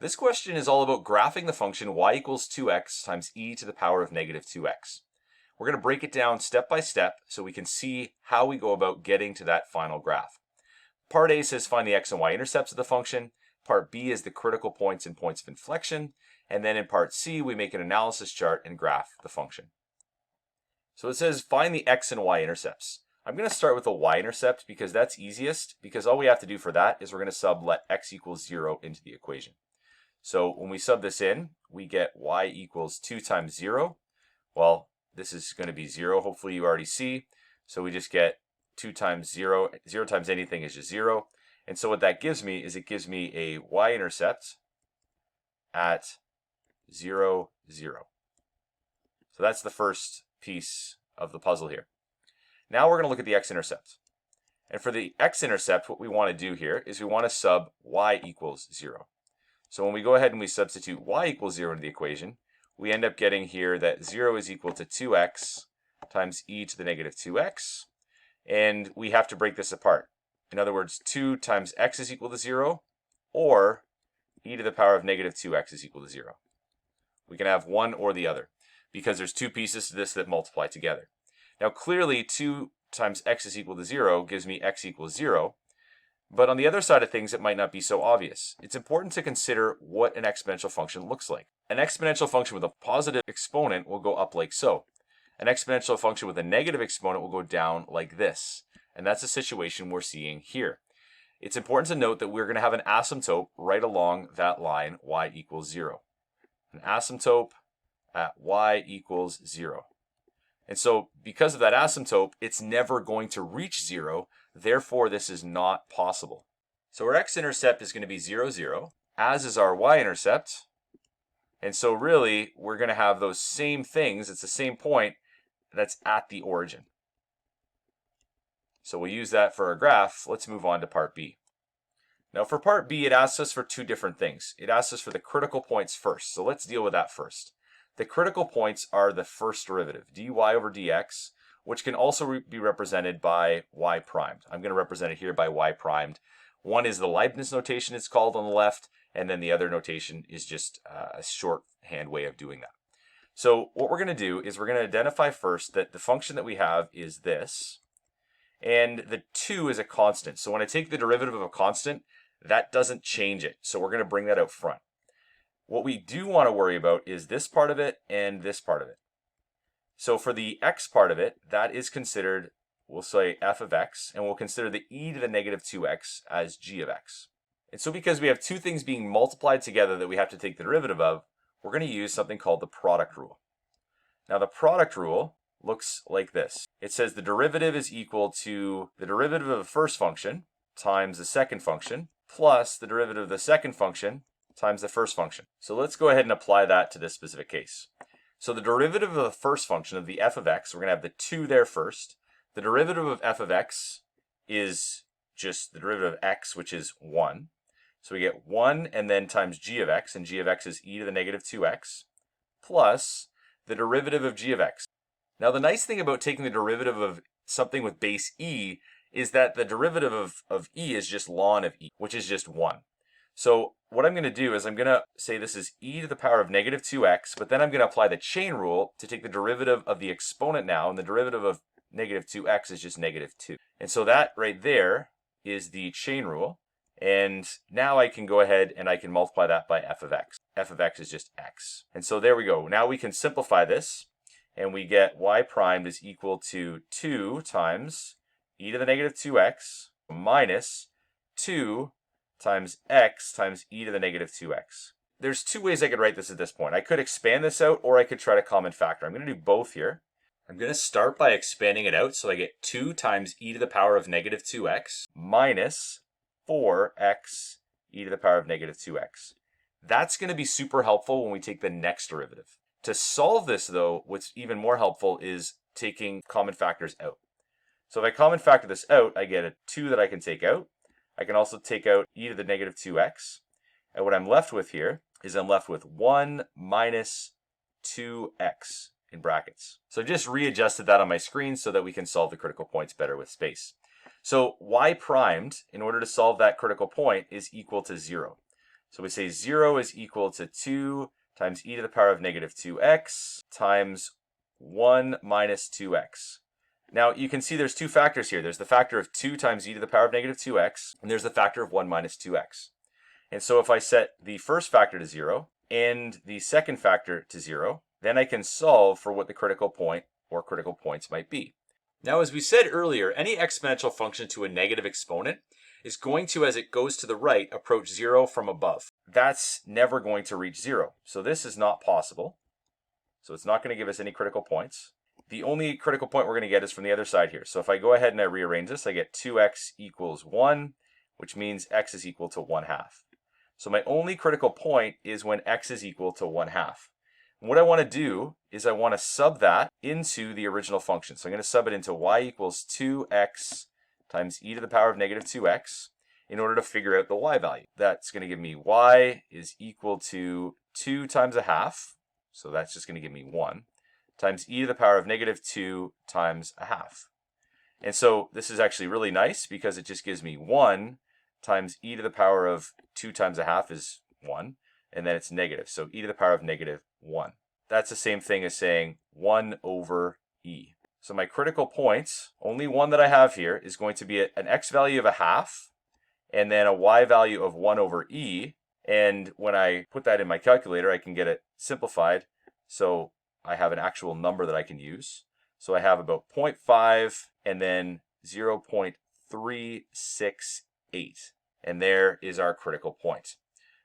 This question is all about graphing the function y equals 2x times e to the power of negative 2x. We're going to break it down step by step so we can see how we go about getting to that final graph. Part A says find the x and y-intercepts of the function. Part B is the critical points and points of inflection. And then in part C, we make an analysis chart and graph the function. So it says find the x and y-intercepts. I'm going to start with the y-intercept because that's easiest, because all we have to do for that is we're going to sub let x equals 0 into the equation. So when we sub this in, we get y equals 2 times 0. Well, this is going to be 0. Hopefully you already see. So we just get 2 times 0. 0 times anything is just 0. And so what that gives me is it gives me a y-intercept at 0, 0. So that's the first piece of the puzzle here. Now we're going to look at the x-intercept. And for the x-intercept, what we want to do here is we want to sub y equals 0. So when we go ahead and we substitute y equals 0 into the equation, we end up getting here that 0 is equal to 2x times e to the negative 2x. And we have to break this apart. In other words, 2 times x is equal to 0, or e to the power of negative 2x is equal to 0. We can have one or the other, because there's two pieces to this that multiply together. Now clearly 2 times x is equal to 0 gives me x equals 0, but on the other side of things it might not be so obvious. It's important to consider what an exponential function looks like. An exponential function with a positive exponent will go up like so. An exponential function with a negative exponent will go down like this. And that's the situation we're seeing here. It's important to note that we're going to have an asymptote right along that line y equals 0. An asymptote at y equals 0. And so because of that asymptote, it's never going to reach 0. Therefore, this is not possible. So our x-intercept is going to be 0, 0, as is our y-intercept. And so really, we're going to have those same things. It's the same point that's at the origin. So we'll use that for our graph. Let's move on to part B. Now for part B, it asks us for two different things. It asks us for the critical points first. So let's deal with that first. The critical points are the first derivative, dy over dx, which can also be represented by y primed. I'm going to represent it here by y primed. One is the Leibniz notation, it's called, on the left, and then the other notation is just a shorthand way of doing that. So what we're going to do is we're going to identify first that the function that we have is this, and the 2 is a constant. So when I take the derivative of a constant, that doesn't change it. So we're going to bring that out front. What we do want to worry about is this part of it and this part of it. So for the x part of it, that is considered, we'll say f of x, and we'll consider the e to the negative 2x as g of x. And so because we have two things being multiplied together that we have to take the derivative of, we're going to use something called the product rule. Now the product rule looks like this. It says the derivative is equal to the derivative of the first function times the second function plus the derivative of the second function times the first function. So let's go ahead and apply that to this specific case. So the derivative of the first function of the f of x, we're going to have the 2 there first. The derivative of f of x is just the derivative of x, which is 1. So we get 1 and then times g of x, and g of x is e to the negative 2x, plus the derivative of g of x. Now the nice thing about taking the derivative of something with base e is that the derivative of e is just ln of e, which is just 1. So what I'm going to do is I'm going to say this is e to the power of negative 2x, but then I'm going to apply the chain rule to take the derivative of the exponent now, and the derivative of negative 2x is just negative 2. And so that right there is the chain rule. And now I can go ahead and I can multiply that by f of x. F of x is just x. And so there we go. Now we can simplify this, and we get y primed is equal to 2 times e to the negative 2x minus 2 times x times e to the negative 2x. There's two ways I could write this at this point. I could expand this out, or I could try to common factor. I'm going to do both here. I'm going to start by expanding it out, so I get 2 times e to the power of negative 2x minus 4x e to the power of negative 2x. That's going to be super helpful when we take the next derivative. To solve this, though, what's even more helpful is taking common factors out. So if I common factor this out, I get a 2 that I can take out. I can also take out e to the negative 2x. And what I'm left with here is I'm left with 1 minus 2x in brackets. So I just readjusted that on my screen so that we can solve the critical points better with space. So y primed, in order to solve that critical point, is equal to 0. So we say 0 is equal to 2 times e to the power of negative 2x times 1 minus 2x. Now you can see there's two factors here. There's the factor of 2 times e to the power of negative 2x, and there's the factor of 1 minus 2x. And so if I set the first factor to 0 and the second factor to 0, then I can solve for what the critical point or critical points might be. Now, as we said earlier, any exponential function to a negative exponent is going to, as it goes to the right, approach 0 from above. That's never going to reach 0. So this is not possible. So it's not going to give us any critical points. The only critical point we're going to get is from the other side here. So if I go ahead and I rearrange this, I get 2x equals 1, which means x is equal to 1/2. So my only critical point is when x is equal to 1/2. And what I want to do is I want to sub that into the original function. So I'm going to sub it into y equals 2x times e to the power of negative 2x in order to figure out the y value. That's going to give me y is equal to 2 times 1/2. So that's just going to give me 1 times e to the power of negative 2 times 1/2. And so this is actually really nice because it just gives me 1 times e to the power of 2 times 1/2 is 1, and then it's negative. So e to the power of negative 1. That's the same thing as saying 1 over e. So my critical points, only one that I have here, is going to be an x value of 1/2, and then a y value of 1 over e. And when I put that in my calculator, I can get it simplified. So I have an actual number that I can use. So I have about 0.5 and then 0.368. And there is our critical point.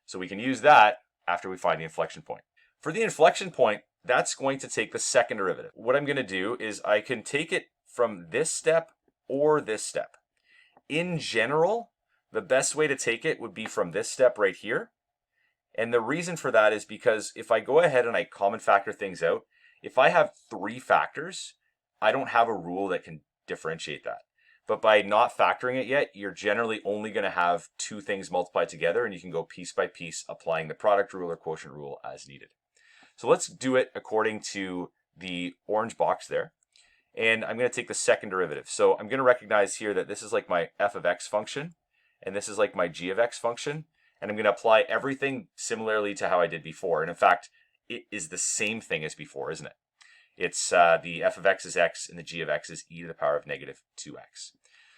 So we can use that after we find the inflection point. For the inflection point, that's going to take the second derivative. What I'm going to do is I can take it from this step or this step. In general, the best way to take it would be from this step right here. And the reason for that is because if I go ahead and I common factor things out, if I have 3 factors, I don't have a rule that can differentiate that. But by not factoring it yet, you're generally only going to have 2 things multiplied together, and you can go piece by piece applying the product rule or quotient rule as needed. So let's do it according to the orange box there. And I'm going to take the second derivative. So I'm going to recognize here that this is like my f of x function, and this is like my g of x function. And I'm going to apply everything similarly to how I did before. And in fact, it is the same thing as before, isn't it? It's the f of x is x and the g of x is e to the power of negative 2x.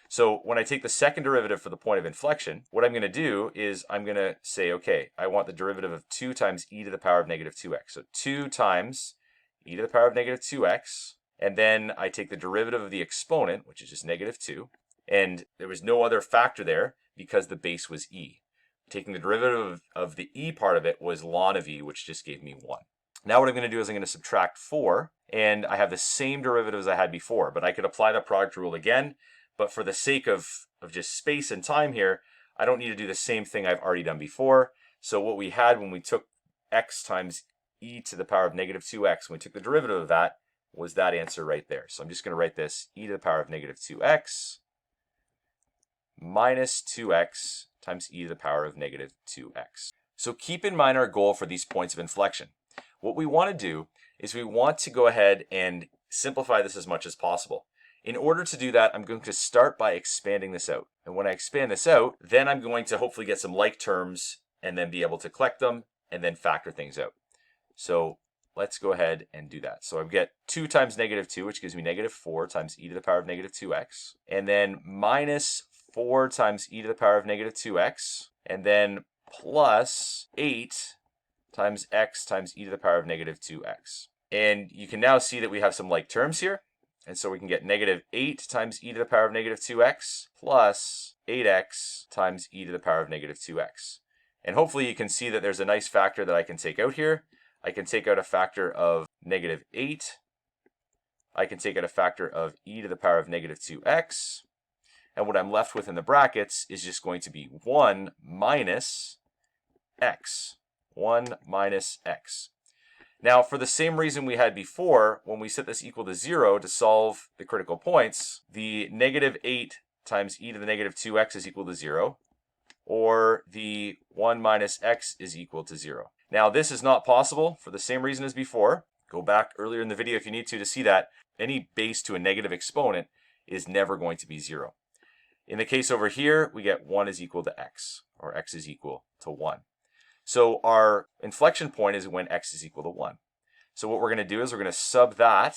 So when I take the second derivative for the point of inflection, what I'm going to do is I'm going to say, okay, I want the derivative of 2 times e to the power of negative 2x. So 2 times e to the power of negative 2x. And then I take the derivative of the exponent, which is just negative 2. And there was no other factor there because the base was e. Taking the derivative of the e part of it was ln of e, which just gave me 1. Now what I'm going to do is I'm going to subtract 4, and I have the same derivative as I had before, but I could apply the product rule again. But for the sake of just space and time here, I don't need to do the same thing I've already done before. So what we had when we took x times e to the power of negative 2x, when we took the derivative of that, was that answer right there. So I'm just going to write this e to the power of negative 2x minus 2x times e to the power of negative 2x. So keep in mind our goal for these points of inflection. What we want to do is we want to go ahead and simplify this as much as possible. In order to do that, I'm going to start by expanding this out. And when I expand this out, then I'm going to hopefully get some like terms and then be able to collect them and then factor things out. So let's go ahead and do that. So I get 2 times negative 2, which gives me negative 4 times e to the power of negative 2x. And then minus 4 times e to the power of negative 2x. And then plus 8 times x times e to the power of negative 2x. And you can now see that we have some like terms here. And so we can get negative 8 times e to the power of negative 2x plus 8x times e to the power of negative 2x. And hopefully you can see that there's a nice factor that I can take out here. I can take out a factor of negative 8. I can take out a factor of e to the power of negative 2x. And what I'm left with in the brackets is just going to be 1 minus x. 1 minus x. Now, for the same reason we had before, when we set this equal to 0 to solve the critical points, the negative 8 times e to the negative 2x is equal to 0, or the 1 minus x is equal to 0. Now, this is not possible for the same reason as before. Go back earlier in the video if you need to see that any base to a negative exponent is never going to be 0. In the case over here, we get 1 is equal to x, or x is equal to 1. So our inflection point is when x is equal to 1. So what we're going to do is we're going to sub that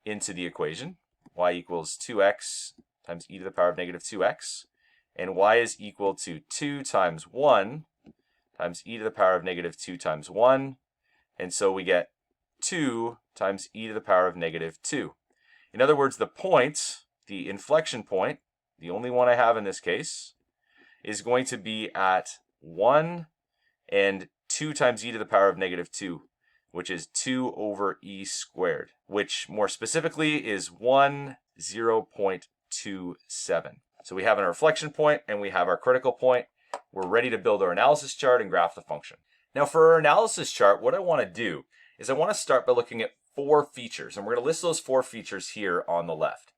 into the equation. Y equals 2x times e to the power of negative 2x. And y is equal to 2 times 1 times e to the power of negative 2 times 1. And so we get 2 times e to the power of negative 2. In other words, the point, the inflection point, the only one I have in this case, is going to be at 1 and 2 times e to the power of negative 2, which is 2 over e squared, which more specifically is 0.27. So we have our inflection point and we have our critical point. We're ready to build our analysis chart and graph the function. Now for our analysis chart, what I want to do is I want to start by looking at 4 features, and we're going to list those 4 features here on the left.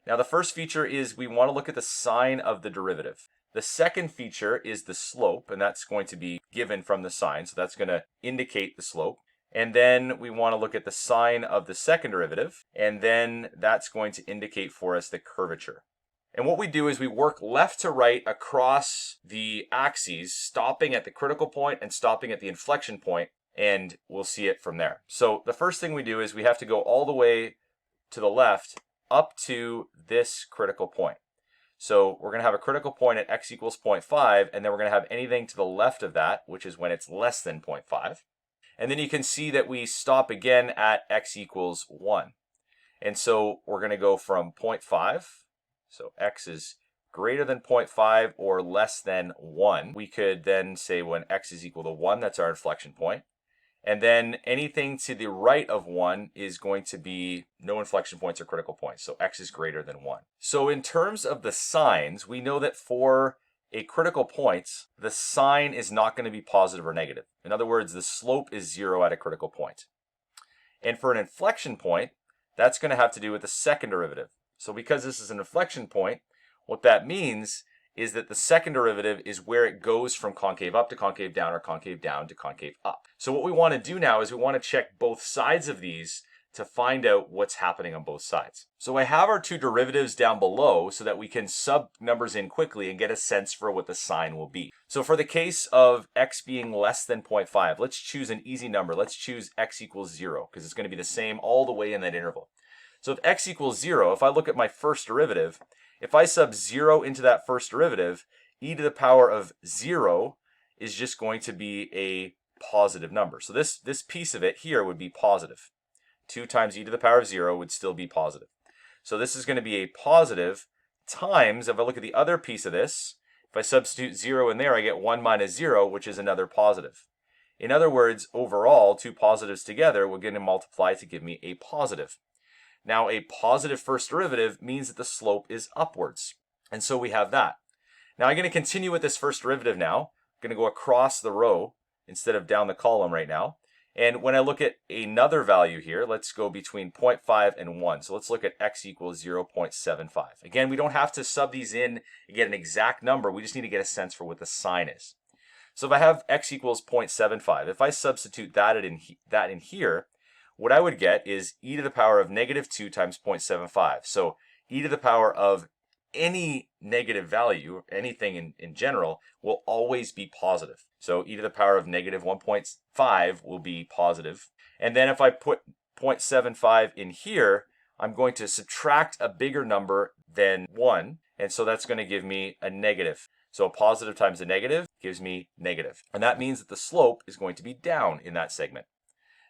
Now the first feature is we want to look at the sign of the derivative. The second feature is the slope, and that's going to be given from the sign, so that's going to indicate the slope. And then we want to look at the sign of the second derivative, and then that's going to indicate for us the curvature. And what we do is we work left to right across the axes, stopping at the critical point and stopping at the inflection point, and we'll see it from there. So the first thing we do is we have to go all the way to the left up to this critical point. So we're going to have a critical point at x equals 0.5, and then we're going to have anything to the left of that, which is when it's less than 0.5. And then you can see that we stop again at x equals 1. And so we're going to go from 0.5, so x is greater than 0.5 or less than 1. We could then say when x is equal to 1, that's our inflection point. And then anything to the right of 1 is going to be no inflection points or critical points. So x is greater than 1. So in terms of the signs, we know that for a critical point, the sign is not going to be positive or negative. In other words, the slope is 0 at a critical point. And for an inflection point, that's going to have to do with the second derivative. So because this is an inflection point, what that means is that the second derivative is where it goes from concave up to concave down or concave down to concave up. So what we want to do now is we want to check both sides of these to find out what's happening on both sides. So I have our 2 derivatives down below so that we can sub numbers in quickly and get a sense for what the sign will be. So for the case of x being less than 0.5, let's choose an easy number. Let's choose x equals 0 because it's going to be the same all the way in that interval. So if x equals 0, if I look at my first derivative, if I sub 0 into that first derivative, e to the power of 0 is just going to be a positive number. So this piece of it here would be positive. 2 times e to the power of 0 would still be positive. So this is going to be a positive times, if I look at the other piece of this, if I substitute 0 in there, I get 1 minus 0, which is another positive. In other words, overall, 2 positives together will going to multiply to give me a positive. Now, a positive first derivative means that the slope is upwards. And so we have that. Now, I'm going to continue with this first derivative now. I'm going to go across the row instead of down the column right now. And when I look at another value here, let's go between 0.5 and 1. So let's look at x equals 0.75. Again, we don't have to sub these in and get an exact number. We just need to get a sense for what the sign is. So if I have x equals 0.75, if I substitute that in here, what I would get is e to the power of negative 2 times 0.75. So e to the power of any negative value, anything in general, will always be positive. So e to the power of negative 1.5 will be positive. And then if I put 0.75 in here, I'm going to subtract a bigger number than 1. And so that's going to give me a negative. So a positive times a negative gives me negative. And that means that the slope is going to be down in that segment.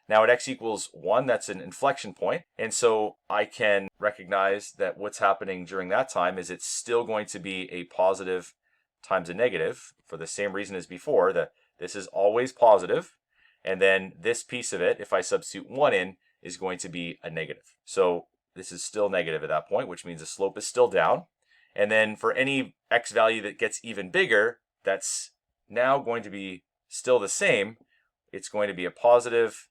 Now at x equals 1, that's an inflection point. And so I can recognize that what's happening during that time is it's still going to be a positive times a negative for the same reason as before, that this is always positive. And then this piece of it, if I substitute 1 in, is going to be a negative. So this is still negative at that point, which means the slope is still down. And then for any x value that gets even bigger, that's now going to be still the same. It's going to be a positive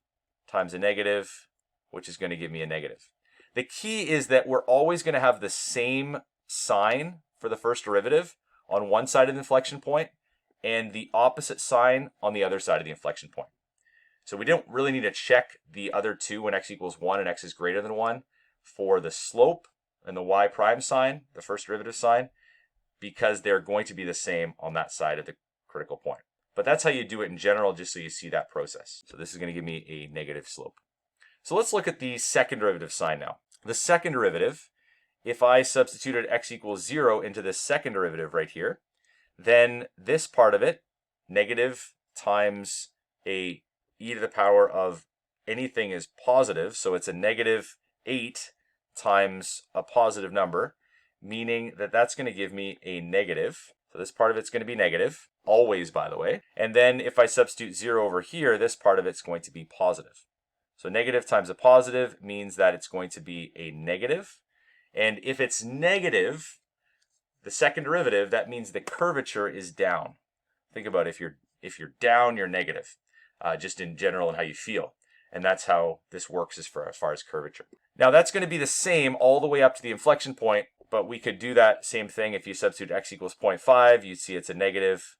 times a negative, which is going to give me a negative. The key is that we're always going to have the same sign for the first derivative on one side of the inflection point and the opposite sign on the other side of the inflection point. So we don't really need to check the other two when x equals 1 and x is greater than 1 for the slope and the y prime sign, the first derivative sign, because they're going to be the same on that side of the critical point. But that's how you do it in general, just so you see that process. So this is going to give me a negative slope. So let's look at the second derivative sign now. The second derivative, if I substituted x equals 0 into this second derivative right here, then this part of it, negative times a e to the power of anything is positive, so it's a negative 8 times a positive number, meaning that that's going to give me a negative. So this part of it's going to be negative, always, by the way. And then if I substitute 0 over here, this part of it's going to be positive. So negative times a positive means that it's going to be a negative. And if it's negative, the second derivative, that means the curvature is down. Think about it, if you're down, you're negative, just in general and how you feel. And that's how this works as far as curvature. Now that's going to be the same all the way up to the inflection point, but we could do that same thing if you substitute x equals 0.5. You'd see it's a negative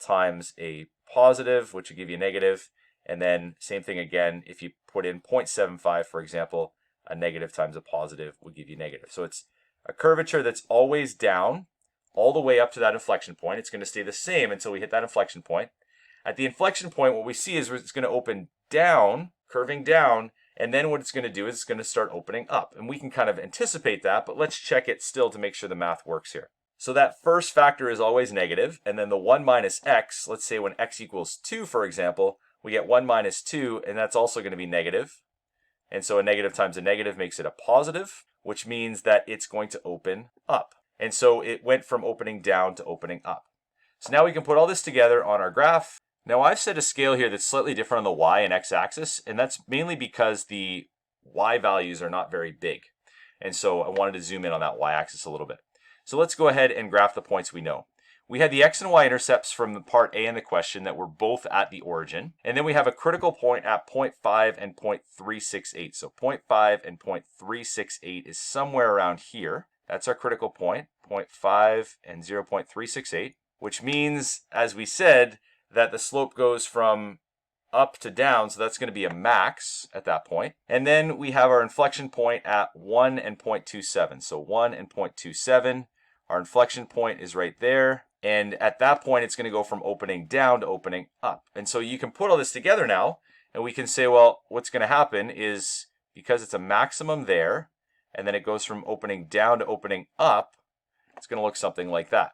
times a positive, which would give you a negative. And then same thing again, if you put in 0.75, for example, a negative times a positive would give you negative. So it's a curvature that's always down all the way up to that inflection point. It's going to stay the same until we hit that inflection point. At the inflection point, what we see is it's going to open down, curving down, and then what it's going to do is it's going to start opening up. And we can kind of anticipate that, but let's check it still to make sure the math works here. So that first factor is always negative, and then the 1 minus x, let's say when x equals 2, for example, we get 1 minus 2, and that's also going to be negative. And so a negative times a negative makes it a positive, which means that it's going to open up. And so it went from opening down to opening up. So now we can put all this together on our graph. Now I've set a scale here that's slightly different on the y and x axis, and that's mainly because the y values are not very big. And so I wanted to zoom in on that y axis a little bit. So let's go ahead and graph the points we know. We had the x and y intercepts from the part A in the question that were both at the origin. And then we have a critical point at 0.5 and 0.368. So 0.5 and 0.368 is somewhere around here. That's our critical point, 0.5 and 0.368, which means, as we said, that the slope goes from up to down, so that's going to be a max at that point. And then we have our inflection point at 1 and 0.27. So 1 and 0.27, our inflection point is right there. And at that point, it's going to go from opening down to opening up. And so you can put all this together now, and we can say, well, what's going to happen is, because it's a maximum there, and then it goes from opening down to opening up, it's going to look something like that.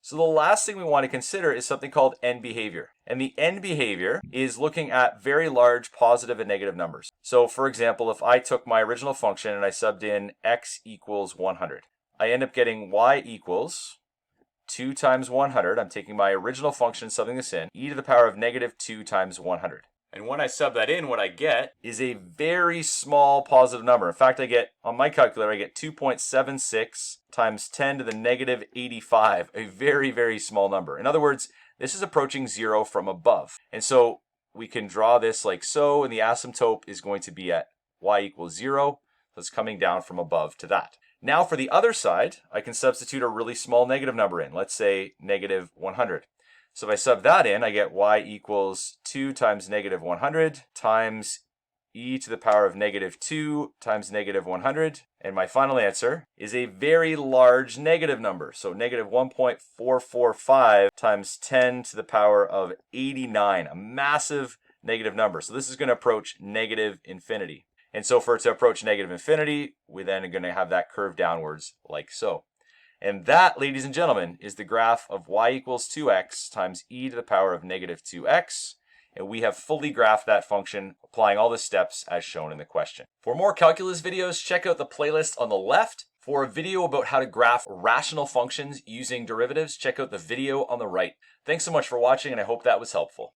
So the last thing we want to consider is something called end behavior. And the end behavior is looking at very large positive and negative numbers. So for example, if I took my original function and I subbed in x equals 100, I end up getting y equals 2 times 100. I'm taking my original function, subbing this in, e to the power of negative 2 times 100. And when I sub that in, what I get is a very small positive number. In fact, I get, on my calculator, I get 2.76 times 10 to the negative 85, a very, very small number. In other words, this is approaching 0 from above. And so we can draw this like so, and the asymptote is going to be at y equals 0. So it's coming down from above to that. Now for the other side, I can substitute a really small negative number in. Let's say negative 100. So if I sub that in, I get y equals 2 times negative 100 times e to the power of negative 2 times negative 100. And my final answer is a very large negative number. So negative 1.445 times 10 to the power of 89, a massive negative number. So this is going to approach negative infinity. And so for it to approach negative infinity, we then are going to have that curve downwards like so. And that, ladies and gentlemen, is the graph of y equals 2x times e to the power of negative 2x. And we have fully graphed that function, applying all the steps as shown in the question. For more calculus videos, check out the playlist on the left. For a video about how to graph rational functions using derivatives, check out the video on the right. Thanks so much for watching, and I hope that was helpful.